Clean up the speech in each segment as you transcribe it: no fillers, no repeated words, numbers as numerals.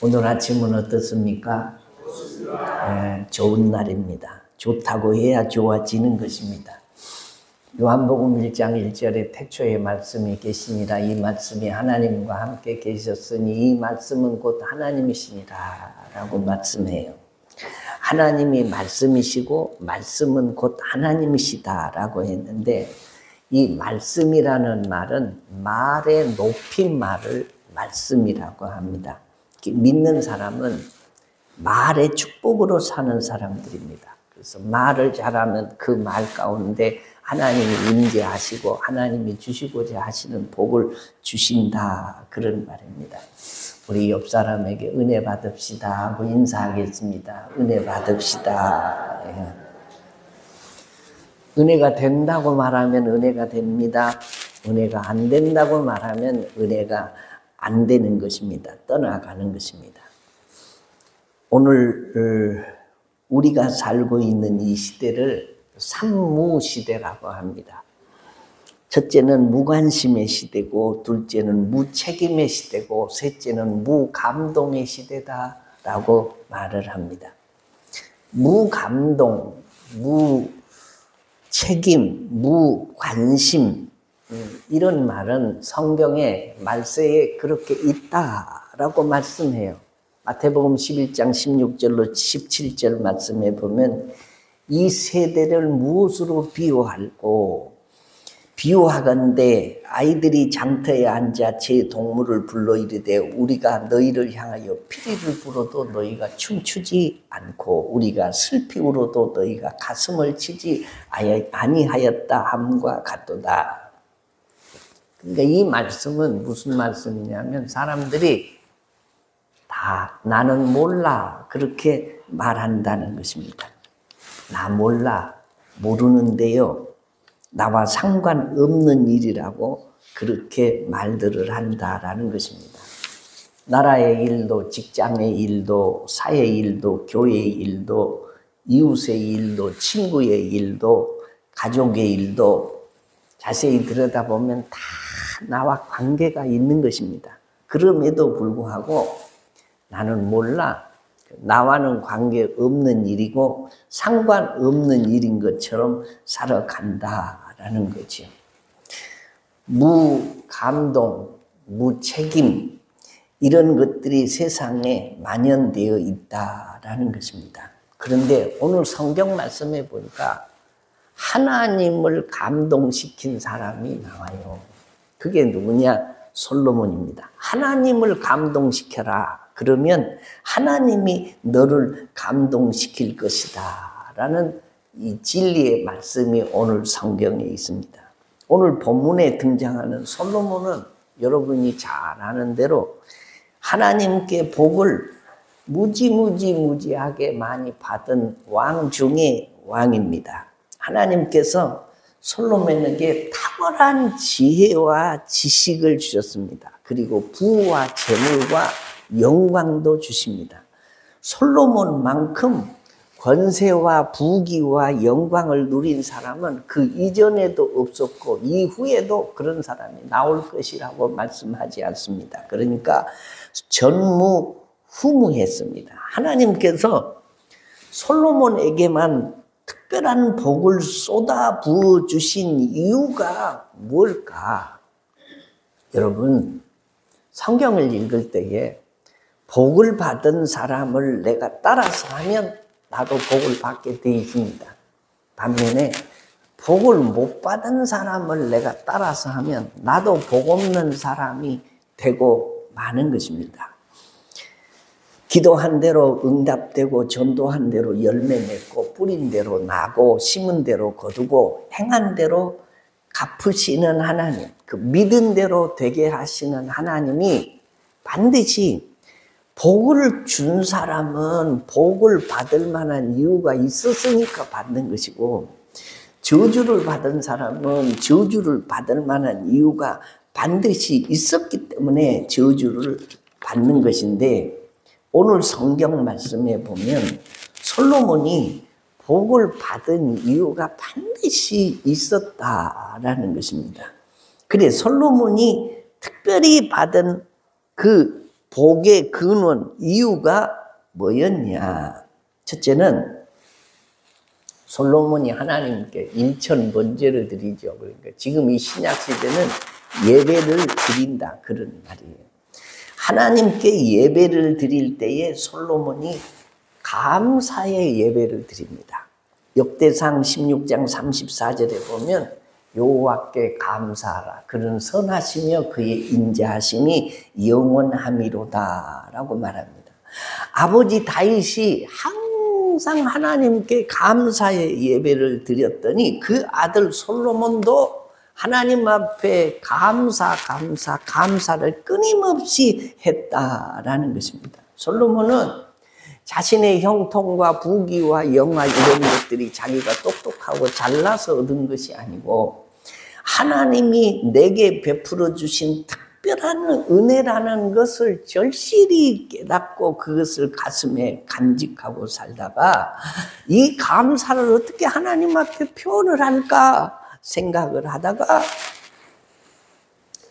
오늘 아침은 어떻습니까? 좋은 날입니다. 좋다고 해야 좋아지는 것입니다. 요한복음 1장 1절에 태초에 말씀이 계시니라. 이 말씀이 하나님과 함께 계셨으니 이 말씀은 곧 하나님이시니라 라고 말씀해요. 하나님이 말씀이시고 말씀은 곧 하나님이시다 라고 했는데, 이 말씀이라는 말은 말의 높임말을 말씀이라고 합니다. 믿는 사람은 말의 축복으로 사는 사람들입니다. 그래서 말을 잘하면 그 말 가운데 하나님이 임재하시고 하나님이 주시고자 하시는 복을 주신다, 그런 말입니다. 우리 옆 사람에게 은혜 받읍시다 하고 인사하겠습니다. 은혜 받읍시다. 은혜가 된다고 말하면 은혜가 됩니다. 은혜가 안 된다고 말하면 은혜가 안 되는 것입니다. 떠나가는 것입니다. 오늘 우리가 살고 있는 이 시대를 삼무시대라고 합니다. 첫째는 무관심의 시대고, 둘째는 무책임의 시대고, 셋째는 무감동의 시대다라고 말을 합니다. 무감동, 무책임, 무관심, 이런 말은 성경의 말세에 그렇게 있다라고 말씀해요. 마태복음 11장 16절로 17절 말씀에 보면 이 세대를 무엇으로 비유하건대 아이들이 장터에 앉아 제 동물을 불러 이르되 우리가 너희를 향하여 피리를 불어도 너희가 춤추지 않고 우리가 슬피 울어도 너희가 가슴을 치지 아니하였다 함과 같도다. 그러니까 이 말씀은 무슨 말씀이냐면, 사람들이 다 나는 몰라 그렇게 말한다는 것입니다. 나 몰라, 모르는데요, 나와 상관없는 일이라고 그렇게 말들을 한다라는 것입니다. 나라의 일도, 직장의 일도, 사회의 일도, 교회의 일도, 이웃의 일도, 친구의 일도, 가족의 일도 자세히 들여다보면 다 나와 관계가 있는 것입니다. 그럼에도 불구하고 나는 몰라, 나와는 관계없는 일이고 상관없는 일인 것처럼 살아간다라는 거죠. 무감동, 무책임, 이런 것들이 세상에 만연되어 있다라는 것입니다. 그런데 오늘 성경 말씀에 보니까 하나님을 감동시킨 사람이 나와요. 그게 누구냐? 솔로몬입니다. 하나님을 감동시켜라. 그러면 하나님이 너를 감동시킬 것이다 라는 이 진리의 말씀이 오늘 성경에 있습니다. 오늘 본문에 등장하는 솔로몬은 여러분이 잘 아는 대로 하나님께 복을 무지하게 많이 받은 왕 중에 왕입니다. 하나님께서 솔로몬에게 탁월한 지혜와 지식을 주셨습니다. 그리고 부와 재물과 영광도 주십니다. 솔로몬만큼 권세와 부귀와 영광을 누린 사람은 그 이전에도 없었고 이후에도 그런 사람이 나올 것이라고 말씀하지 않습니다. 그러니까 전무후무했습니다. 하나님께서 솔로몬에게만 특별한 복을 쏟아 부어 주신 이유가 뭘까? 여러분, 성경을 읽을 때에 복을 받은 사람을 내가 따라서 하면 나도 복을 받게 되어 있습니다. 반면에 복을 못 받은 사람을 내가 따라서 하면 나도 복 없는 사람이 되고 마는 것입니다. 기도한 대로 응답되고 전도한 대로 열매 맺고 뿌린 대로 나고 심은 대로 거두고 행한 대로 갚으시는 하나님, 그 믿은 대로 되게 하시는 하나님이 반드시 복을 준 사람은 복을 받을 만한 이유가 있었으니까 받는 것이고, 저주를 받은 사람은 저주를 받을 만한 이유가 반드시 있었기 때문에 저주를 받는 것인데, 오늘 성경 말씀에 보면 솔로몬이 복을 받은 이유가 반드시 있었다라는 것입니다. 그래, 솔로몬이 특별히 받은 그 복의 근원, 이유가 뭐였냐? 첫째는 솔로몬이 하나님께 일천 번제를 드리죠. 그러니까 지금 이 신약 시대는 예배를 드린다 그런 말이에요. 하나님께 예배를 드릴 때에 솔로몬이 감사의 예배를 드립니다. 역대상 16장 34절에 보면 여호와께 감사하라. 그는 선하시며 그의 인자하심이 영원함이로다 라고 말합니다. 아버지 다윗이 항상 하나님께 감사의 예배를 드렸더니 그 아들 솔로몬도 하나님 앞에 감사를 끊임없이 했다라는 것입니다. 솔로몬은 자신의 형통과 부귀와 영화 이런 것들이 자기가 똑똑하고 잘나서 얻은 것이 아니고 하나님이 내게 베풀어 주신 특별한 은혜라는 것을 절실히 깨닫고 그것을 가슴에 간직하고 살다가 이 감사를 어떻게 하나님 앞에 표현을 할까 생각을 하다가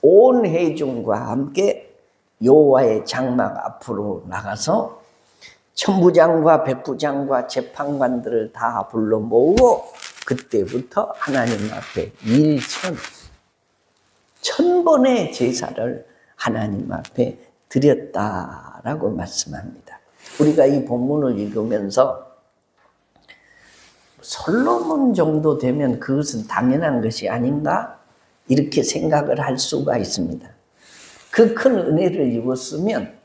온 회중과 함께 여호와의 장막 앞으로 나가서 천부장과 백부장과 재판관들을 다 불러 모으고 그때부터 하나님 앞에 1000번의 제사를 하나님 앞에 드렸다라고 말씀합니다. 우리가 이 본문을 읽으면서 솔로몬 정도 되면 그것은 당연한 것이 아닌가? 이렇게 생각을 할 수가 있습니다. 그 큰 은혜를 입었으면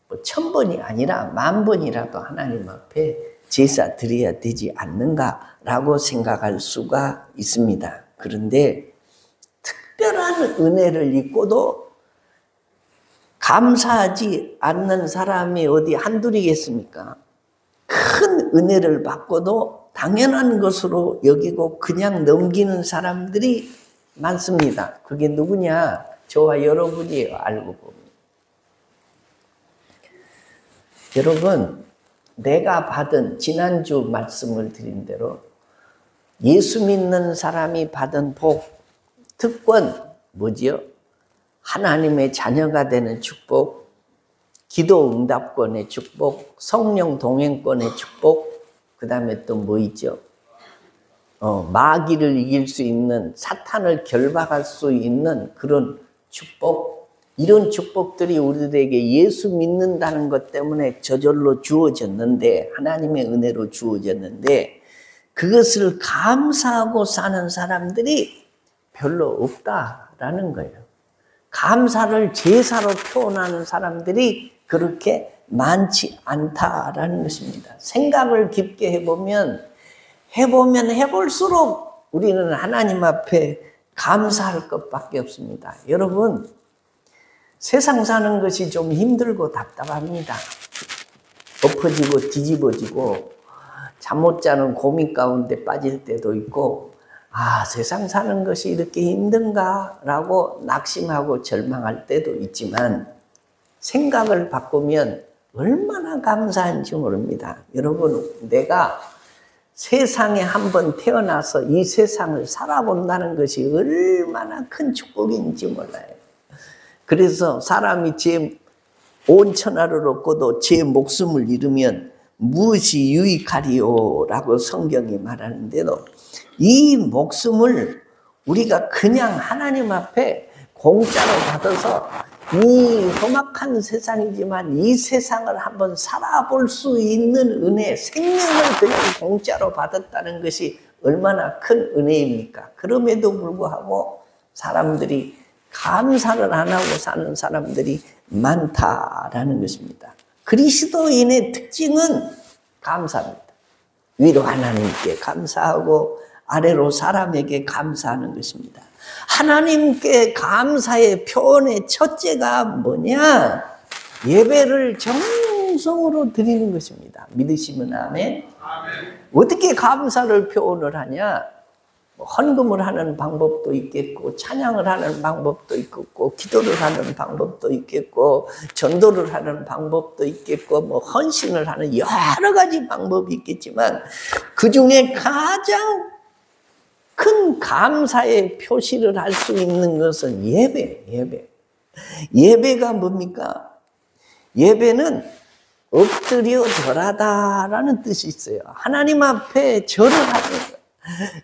1000번이 아니라 10,000번이라도 하나님 앞에 제사 드려야 되지 않는가라고 생각할 수가 있습니다. 그런데 특별한 은혜를 입고도 감사하지 않는 사람이 어디 한둘이겠습니까? 큰 은혜를 받고도 당연한 것으로 여기고 그냥 넘기는 사람들이 많습니다. 그게 누구냐? 저와 여러분이에요. 알고 보면. 여러분, 내가 받은 지난주 말씀을 드린 대로 예수 믿는 사람이 받은 복, 특권 뭐지요? 하나님의 자녀가 되는 축복, 기도 응답권의 축복, 성령 동행권의 축복, 그 다음에 또 뭐 있죠? 마귀를 이길 수 있는, 사탄을 결박할 수 있는 그런 축복, 이런 축복들이 우리들에게 예수 믿는다는 것 때문에 저절로 주어졌는데, 하나님의 은혜로 주어졌는데 그것을 감사하고 사는 사람들이 별로 없다라는 거예요. 감사를 제사로 표현하는 사람들이 그렇게 많지 않다라는 것입니다. 생각을 깊게 해보면 해볼수록 우리는 하나님 앞에 감사할 것밖에 없습니다. 여러분, 세상 사는 것이 좀 힘들고 답답합니다. 엎어지고 뒤집어지고 잠 못 자는 고민 가운데 빠질 때도 있고, 세상 사는 것이 이렇게 힘든가 라고 낙심하고 절망할 때도 있지만 생각을 바꾸면 얼마나 감사한지 모릅니다. 여러분, 내가 세상에 한번 태어나서 이 세상을 살아본다는 것이 얼마나 큰 축복인지 몰라요. 그래서 사람이 제 온 천하를 얻고도 제 목숨을 잃으면 무엇이 유익하리요? 라고 성경이 말하는데도 이 목숨을 우리가 그냥 하나님 앞에 공짜로 받아서 이 험악한 세상이지만 이 세상을 한번 살아볼 수 있는 은혜, 생명을 그냥 공짜로 받았다는 것이 얼마나 큰 은혜입니까? 그럼에도 불구하고 사람들이 감사를 안 하고 사는 사람들이 많다라는 것입니다. 그리스도인의 특징은 감사입니다. 위로 하나님께 감사하고 아래로 사람에게 감사하는 것입니다. 하나님께 감사의 표현의 첫째가 뭐냐? 예배를 정성으로 드리는 것입니다. 믿으시면 아멘. 어떻게 감사를 표현을 하냐? 헌금을 하는 방법도 있겠고, 찬양을 하는 방법도 있겠고, 기도를 하는 방법도 있겠고, 전도를 하는 방법도 있겠고, 헌신을 하는 여러 가지 방법이 있겠지만 그 중에 가장 큰 감사의 표시를 할 수 있는 것은 예배. 예배가 뭡니까? 예배는 엎드려 절하다라는 뜻이 있어요. 하나님 앞에 절을 하는 거예요.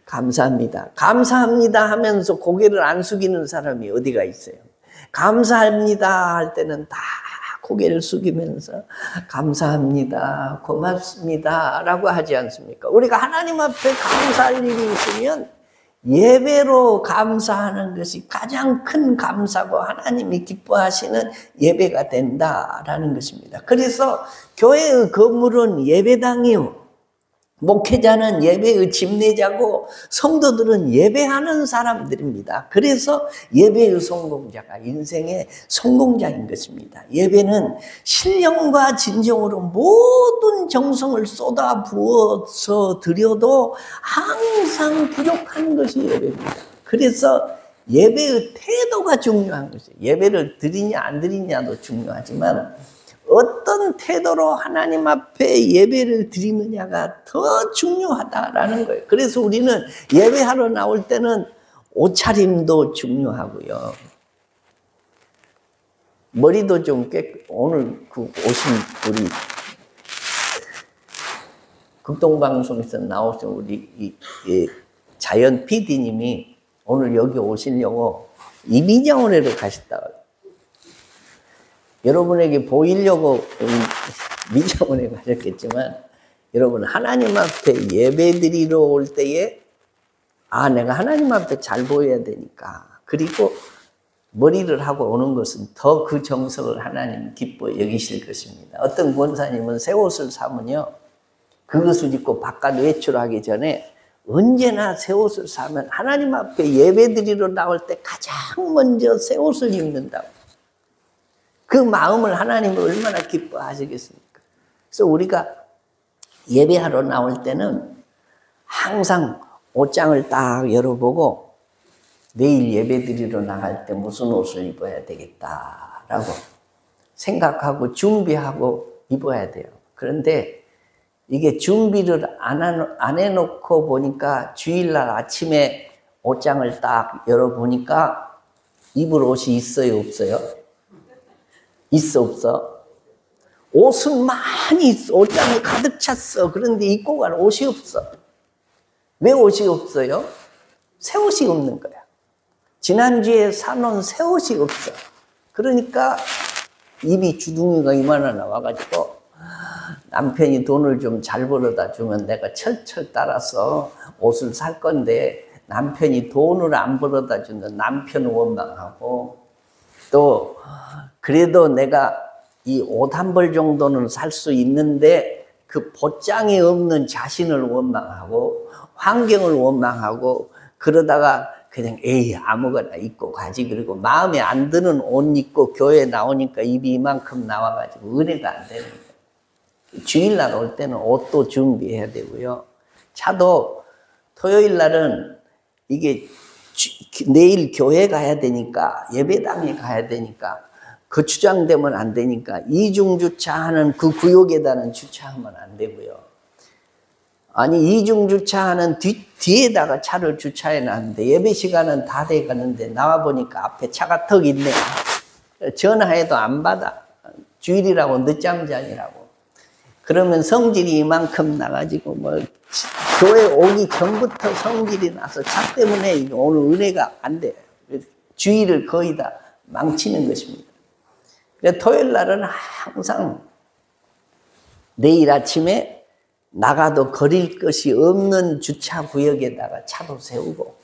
감사합니다. 감사합니다 하면서 고개를 안 숙이는 사람이 어디가 있어요? 감사합니다 할 때는 다 고개를 숙이면서 감사합니다, 고맙습니다 라고 하지 않습니까? 우리가 하나님 앞에 감사할 일이 있으면 예배로 감사하는 것이 가장 큰 감사고 하나님이 기뻐하시는 예배가 된다라는 것입니다. 그래서 교회의 건물은 예배당이요, 목회자는 예배의 집례자고 성도들은 예배하는 사람들입니다. 그래서 예배의 성공자가 인생의 성공자인 것입니다. 예배는 신령과 진정으로 모든 정성을 쏟아 부어서 드려도 항상 부족한 것이 예배입니다. 그래서 예배의 태도가 중요한 것이에요. 예배를 드리냐 안 드리냐도 중요하지만 어떤 태도로 하나님 앞에 예배를 드리느냐가 더 중요하다라는 거예요. 그래서 우리는 예배하러 나올 때는 옷차림도 중요하고요. 머리도 좀 오늘 오신 우리 극동방송에서 나오신 우리 자연 PD님이 오늘 여기 오시려고 이민정원에로 가셨다고. 여러분에게 보이려고 미정원에 가셨겠지만 여러분 하나님 앞에 예배드리러 올 때에 내가 하나님 앞에 잘 보여야 되니까, 그리고 머리를 하고 오는 것은 더 그 정성을 하나님 기뻐 여기실 것입니다. 어떤 권사님은 새 옷을 사면요, 그것을 입고 바깥 외출하기 전에 언제나 새 옷을 사면 하나님 앞에 예배드리러 나올 때 가장 먼저 새 옷을 입는다고. 그 마음을 하나님은 얼마나 기뻐하시겠습니까? 그래서 우리가 예배하러 나올 때는 항상 옷장을 딱 열어보고 내일 예배드리러 나갈 때 무슨 옷을 입어야 되겠다라고 생각하고 준비하고 입어야 돼요. 그런데 이게 준비를 안 해놓고 보니까 주일날 아침에 옷장을 딱 열어보니까 입을 옷이 있어요, 없어요? 있어, 없어? 옷은 많이 있어. 옷장에 가득 찼어. 그런데 입고 갈 옷이 없어. 왜 옷이 없어요? 새 옷이 없는 거야. 지난주에 사놓은 새 옷이 없어. 그러니까 입이 주둥이가 이만하나 나와가지고 남편이 돈을 좀 잘 벌어다 주면 내가 철철 따라서 옷을 살 건데, 남편이 돈을 안 벌어다 주는 남편을 원망하고, 또 그래도 내가 이 옷 한 벌 정도는 살 수 있는데 그 복장이 없는 자신을 원망하고 환경을 원망하고, 그러다가 그냥 아무거나 입고 가지, 그리고 마음에 안 드는 옷 입고 교회에 나오니까 입이 이만큼 나와가지고 은혜가 안 되는 거예요. 주일날 올 때는 옷도 준비해야 되고요. 차도 토요일 날은 이게 내일 교회 가야 되니까, 예배당에 가야 되니까 거주장되면 안 되니까 이중주차하는 그 구역에다는 주차하면 안 되고요. 아니, 이중주차하는 뒤에다가 차를 주차해 놨는데 예배 시간은 다 돼 가는데 나와 보니까 앞에 차가 턱 있네. 전화해도 안 받아. 주일이라고 늦잠 자니라고. 그러면 성질이 이만큼 나가지고 교회 오기 전부터 성질이 나서 차 때문에 오늘 은혜가 안 돼. 주일을 거의 다 망치는 것입니다. 그래서 토요일 날은 항상 내일 아침에 나가도 거릴 것이 없는 주차 구역에다가 차도 세우고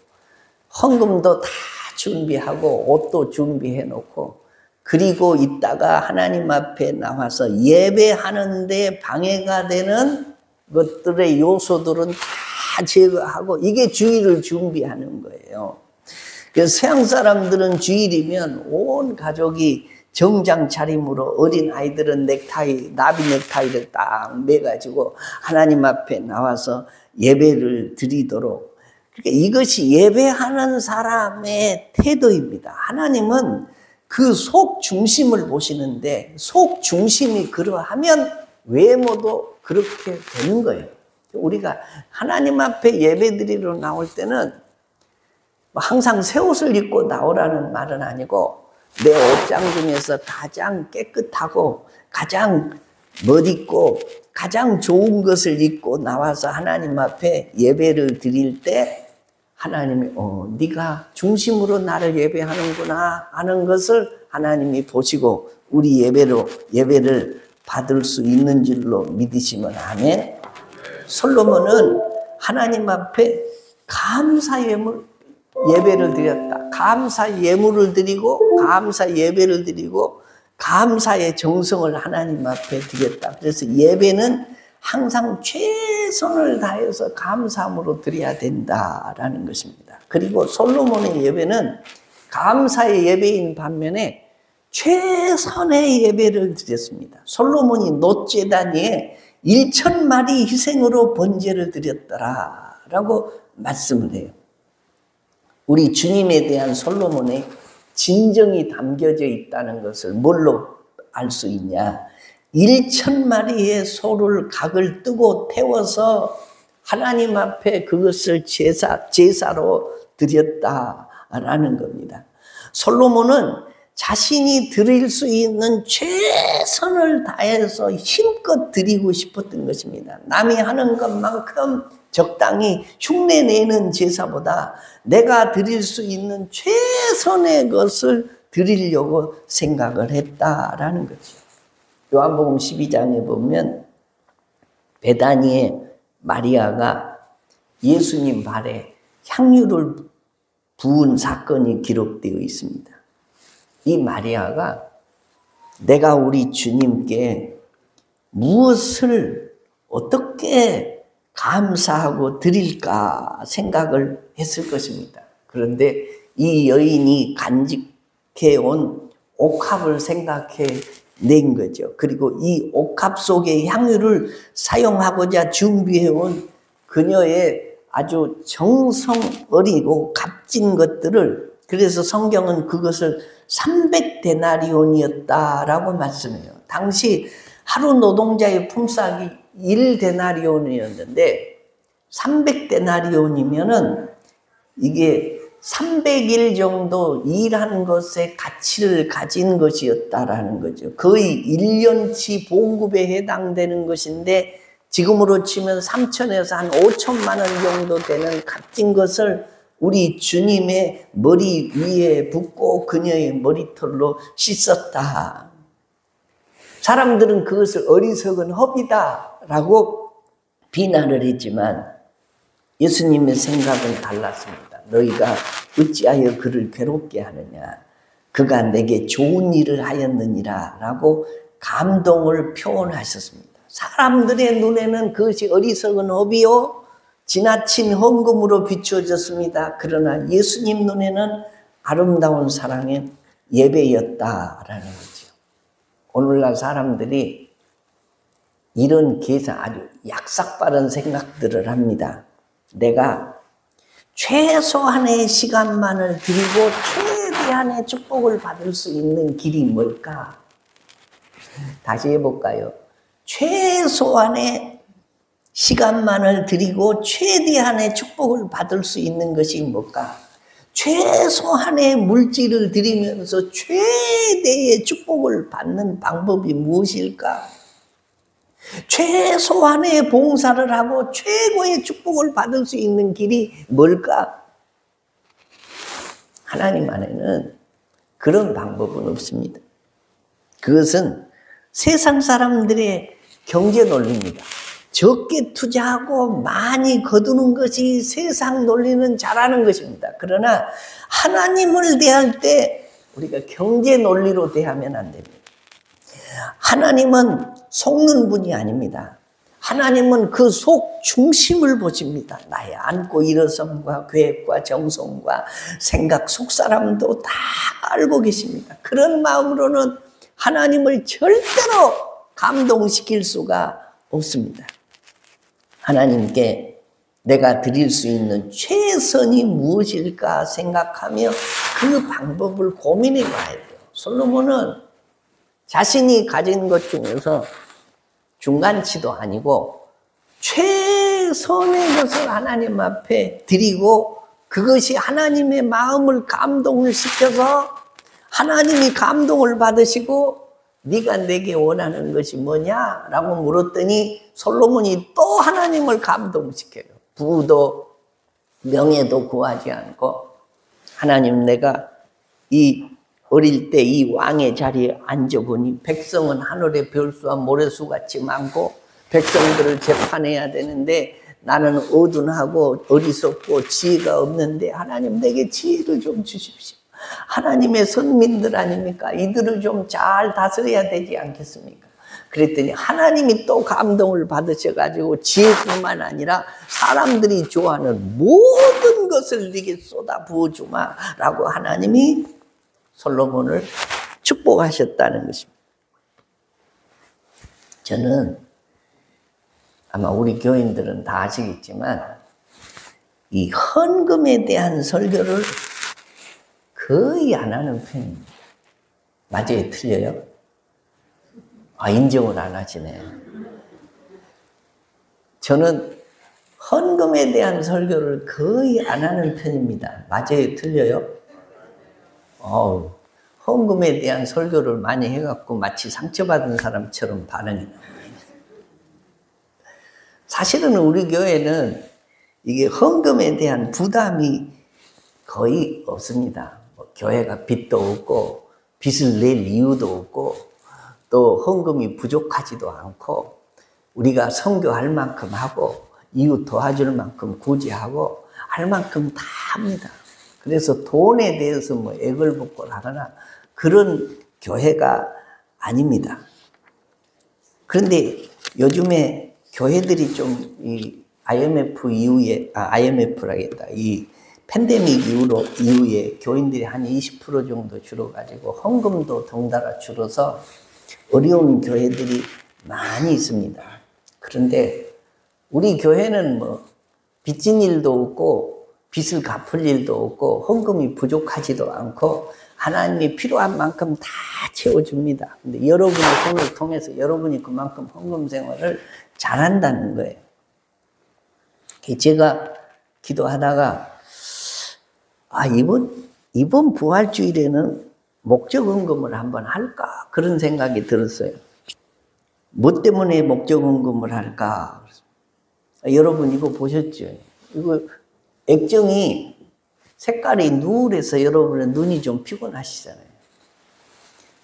헌금도 다 준비하고 옷도 준비해 놓고, 그리고 이따가 하나님 앞에 나와서 예배하는데 방해가 되는 것들의 요소들은 다 제거하고, 이게 주일을 준비하는 거예요. 그래서 서양 사람들은 주일이면 온 가족이 정장 차림으로, 어린 아이들은 나비 넥타이를 딱 매가지고 하나님 앞에 나와서 예배를 드리도록. 그러니까 이것이 예배하는 사람의 태도입니다. 하나님은 그 속 중심을 보시는데, 속 중심이 그러하면 외모도 그렇게 되는 거예요. 우리가 하나님 앞에 예배드리러 나올 때는 항상 새 옷을 입고 나오라는 말은 아니고, 내 옷장 중에서 가장 깨끗하고 가장 멋있고 가장 좋은 것을 입고 나와서 하나님 앞에 예배를 드릴 때 하나님이 네가 중심으로 나를 예배하는구나 하는 것을 하나님이 보시고 우리 예배를 받을 수 있는 줄로 믿으시면 아멘. 솔로몬은 하나님 앞에 감사 예배를 드렸다. 감사 예물을 드리고 감사 예배를 드리고 감사의 정성을 하나님 앞에 드렸다. 그래서 예배는 항상 최선을 다해서 감사함으로 드려야 된다라는 것입니다. 그리고 솔로몬의 예배는 감사의 예배인 반면에 최선의 예배를 드렸습니다. 솔로몬이 놋제단 위에 1,000마리 희생으로 번제를 드렸더라라고 말씀을 해요. 우리 주님에 대한 솔로몬의 진정이 담겨져 있다는 것을 뭘로 알 수 있냐? 1,000마리의 소를 각을 뜨고 태워서 하나님 앞에 그것을 제사로 드렸다라는 겁니다. 솔로몬은 자신이 드릴 수 있는 최선을 다해서 힘껏 드리고 싶었던 것입니다. 남이 하는 것만큼 적당히 흉내내는 제사보다 내가 드릴 수 있는 최선의 것을 드리려고 생각을 했다라는 거죠. 요한복음 12장에 보면 베다니의 마리아가 예수님 발에 향유를 부은 사건이 기록되어 있습니다. 이 마리아가 내가 우리 주님께 무엇을 어떻게 감사하고 드릴까 생각을 했을 것입니다. 그런데 이 여인이 간직해온 옥합을 생각해 낸 거죠. 그리고 이 옥합 속의 향유를 사용하고자 준비해온 그녀의 아주 정성 어리고 값진 것들을, 그래서 성경은 그것을 300데나리온이었다라고 말씀해요. 당시 하루 노동자의 품삯이 1데나리온이었는데 300데나리온이면은 이게 300일 정도 일한 것에 가치를 가진 것이었다라는 거죠. 거의 1년치 봉급에 해당되는 것인데 지금으로 치면 3천에서 한 5천만 원 정도 되는 값진 것을 우리 주님의 머리 위에 붓고 그녀의 머리털로 씻었다. 사람들은 그것을 어리석은 허비다라고 비난을 했지만 예수님의 생각은 달랐습니다. 너희가 어찌하여 그를 괴롭게 하느냐. 그가 내게 좋은 일을 하였느니라 라고 감동을 표현하셨습니다. 사람들의 눈에는 그것이 어리석은 허비요 지나친 헌금으로 비추어졌습니다. 그러나 예수님 눈에는 아름다운 사랑의 예배였다라는 거죠. 오늘날 사람들이 이런 계산, 아주 약삭빠른 생각들을 합니다. 내가 최소한의 시간만을 드리고 최대한의 축복을 받을 수 있는 길이 뭘까? 다시 해볼까요? 최소한의 시간만을 드리고 최대한의 축복을 받을 수 있는 것이 뭘까? 최소한의 물질을 드리면서 최대의 축복을 받는 방법이 무엇일까? 최소한의 봉사를 하고 최고의 축복을 받을 수 있는 길이 뭘까? 하나님 안에는 그런 방법은 없습니다. 그것은 세상 사람들의 경제 논리입니다. 적게 투자하고 많이 거두는 것이 세상 논리는 잘하는 것입니다. 그러나 하나님을 대할 때 우리가 경제 논리로 대하면 안 됩니다. 하나님은 속는 분이 아닙니다. 하나님은 그 속 중심을 보십니다. 나의 안고 일어섬과 계획과 정성과 생각, 속 사람도 다 알고 계십니다. 그런 마음으로는 하나님을 절대로 감동시킬 수가 없습니다. 하나님께 내가 드릴 수 있는 최선이 무엇일까 생각하며 그 방법을 고민해 봐야 돼요. 솔로몬은 자신이 가진 것 중에서 중간치도 아니고 최선의 것을 하나님 앞에 드리고 그것이 하나님의 마음을 감동을 시켜서 하나님이 감동을 받으시고 네가 내게 원하는 것이 뭐냐? 라고 물었더니 솔로몬이 또 하나님을 감동시켜요. 부도 명예도 구하지 않고, 하나님, 내가 이 어릴 때 이 왕의 자리에 앉아보니 백성은 하늘의 별수와 모래수 같이 많고 백성들을 재판해야 되는데 나는 어둔하고 어리석고 지혜가 없는데 하나님, 내게 지혜를 좀 주십시오. 하나님의 선민들 아닙니까? 이들을 좀 잘 다스려야 되지 않겠습니까? 그랬더니 하나님이 또 감동을 받으셔가지고 지혜뿐만 아니라 사람들이 좋아하는 모든 것을 네게 쏟아 부어주마 라고 하나님이 솔로몬을 축복하셨다는 것입니다. 저는 아마 우리 교인들은 다 아시겠지만 이 헌금에 대한 설교를 거의 안 하는 편입니다. 맞아요? 틀려요? 인정을 안 하시네요. 저는 헌금에 대한 설교를 거의 안 하는 편입니다. 맞아요? 틀려요? 헌금에 대한 설교를 많이 해갖고 마치 상처받은 사람처럼 반응이 나와요. 사실은 우리 교회는 이게 헌금에 대한 부담이 거의 없습니다. 교회가 빚도 없고 빚을 낼 이유도 없고 또 헌금이 부족하지도 않고 우리가 선교할 만큼 하고 이웃 도와줄 만큼 구제하고 할 만큼 다 합니다. 그래서 돈에 대해서 뭐 액을 붓고 하거나 그런 교회가 아닙니다. 그런데 요즘에 교회들이 좀 이 IMF 이후에, IMF라겠다. 이 팬데믹 이후에 교인들이 한 20% 정도 줄어가지고 헌금도 덩달아 줄어서 어려운 교회들이 많이 있습니다. 그런데 우리 교회는 뭐 빚진 일도 없고 빚을 갚을 일도 없고 헌금이 부족하지도 않고 하나님이 필요한 만큼 다 채워줍니다. 근데 여러분의 손을 통해서 여러분이 그만큼 헌금 생활을 잘한다는 거예요. 제가 기도하다가 이번 부활주일에는 목적 헌금을 한번 할까? 그런 생각이 들었어요. 뭐 때문에 목적 헌금을 할까? 여러분 이거 보셨죠? 이거 액정이 색깔이 누래서 여러분의 눈이 좀 피곤하시잖아요.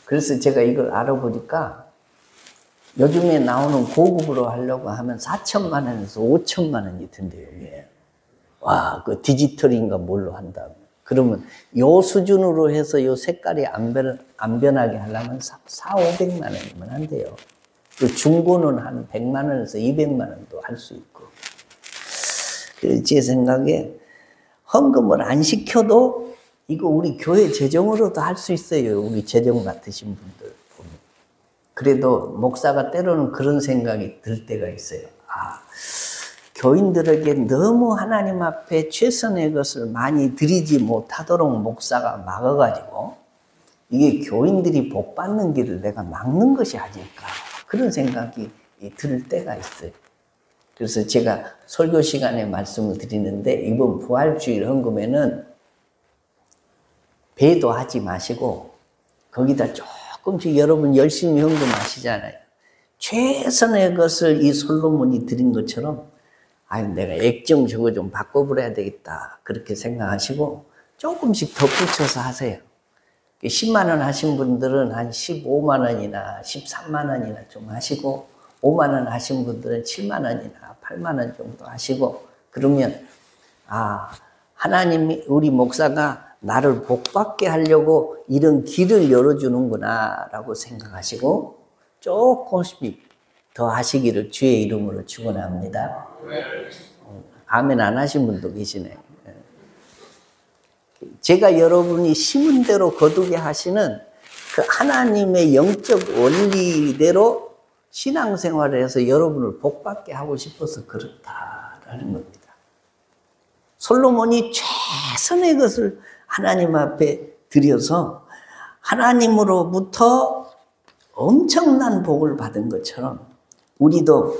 그래서 제가 이걸 알아보니까 요즘에 나오는 고급으로 하려고 하면 4천만 원에서 5천만 원이 든대요. 이게. 와, 그 디지털인가 뭘로 한다면. 그러면 요 수준으로 해서 요 색깔이 안 변하게 하려면 400~500만 원이면 한대요. 그 중고는 한 100만 원에서 200만 원도 할 수 있고. 제 생각에 헌금을 안 시켜도 이거 우리 교회 재정으로도 할 수 있어요. 우리 재정 맡으신 분들 보면. 그래도 목사가 때로는 그런 생각이 들 때가 있어요. 교인들에게 너무 하나님 앞에 최선의 것을 많이 드리지 못하도록 목사가 막아가지고 이게 교인들이 복 받는 길을 내가 막는 것이 아닐까 그런 생각이 들 때가 있어요. 그래서 제가 설교 시간에 말씀을 드리는데 이번 부활주일 헌금에는 배도하지 마시고 거기다 조금씩 여러분 열심히 헌금하시잖아요. 최선의 것을 이 솔로몬이 드린 것처럼 내가 액정 저거 좀 바꿔버려야 되겠다 그렇게 생각하시고 조금씩 덧붙여서 하세요. 10만 원 하신 분들은 한 15만 원이나 13만 원이나 좀 하시고 5만 원 하신 분들은 7만 원이나 8만 원 정도 하시고 그러면 하나님이 우리 목사가 나를 복받게 하려고 이런 길을 열어주는구나 라고 생각하시고 조금씩 더 하시기를 주의 이름으로 축원합니다. 아멘 안 하신 분도 계시네요. 제가 여러분이 심은 대로 거두게 하시는 그 하나님의 영적 원리대로 신앙생활을 해서 여러분을 복받게 하고 싶어서 그렇다라는 겁니다. 솔로몬이 최선의 것을 하나님 앞에 드려서 하나님으로부터 엄청난 복을 받은 것처럼 우리도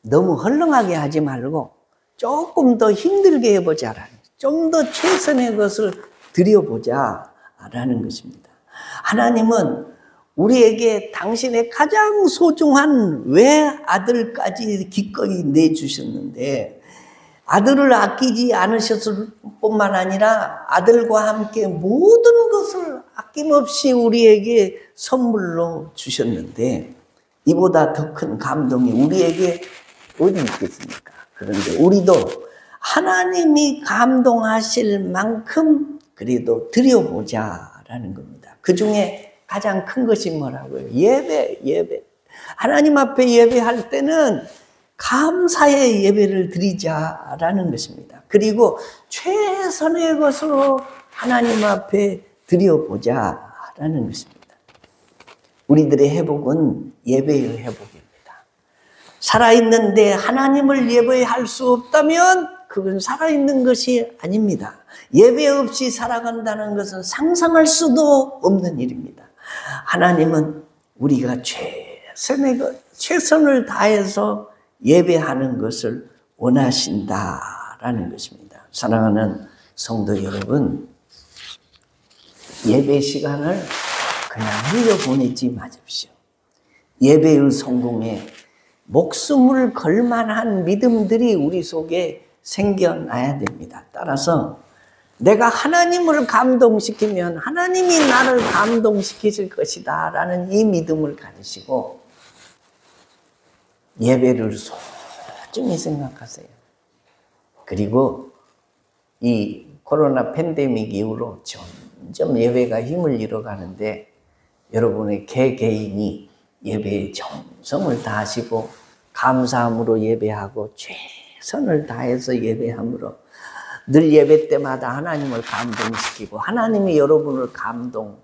너무 헐렁하게 하지 말고 조금 더 힘들게 해보자라는, 좀 더 최선의 것을 드려보자라는 것입니다. 하나님은 우리에게 당신의 가장 소중한 외아들까지 기꺼이 내주셨는데 아들을 아끼지 않으셨을 뿐만 아니라 아들과 함께 모든 것을 아낌없이 우리에게 선물로 주셨는데 이보다 더 큰 감동이 우리에게 어디 있겠습니까? 그런데 우리도 하나님이 감동하실 만큼 그래도 드려보자라는 겁니다. 그 중에 가장 큰 것이 뭐라고요? 예배. 하나님 앞에 예배할 때는 감사의 예배를 드리자라는 것입니다. 그리고 최선의 것으로 하나님 앞에 드려보자라는 것입니다. 우리들의 회복은 예배의 회복입니다. 살아있는데 하나님을 예배할 수 없다면 그건 살아있는 것이 아닙니다. 예배 없이 살아간다는 것은 상상할 수도 없는 일입니다. 하나님은 우리가 최선을 다해서 예배하는 것을 원하신다라는 것입니다. 사랑하는 성도 여러분, 예배 시간을 그냥 흘려보내지 마십시오. 예배의 성공에 목숨을 걸 만한 믿음들이 우리 속에 생겨나야 됩니다. 따라서 내가 하나님을 감동시키면 하나님이 나를 감동시키실 것이다 라는 이 믿음을 가지시고 예배를 소중히 생각하세요. 그리고 이 코로나 팬데믹 이후로 점점 예배가 힘을 잃어가는데 여러분의 개개인이 예배에 정성을 다하시고 감사함으로 예배하고 최선을 다해서 예배함으로 늘 예배 때마다 하나님을 감동시키고 하나님이 여러분을 감동하시는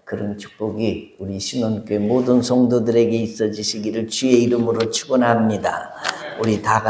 그런 축복이 우리 신원교회 모든 성도들에게 있어지시기를 주의 이름으로 축원합니다. 우리 다 같이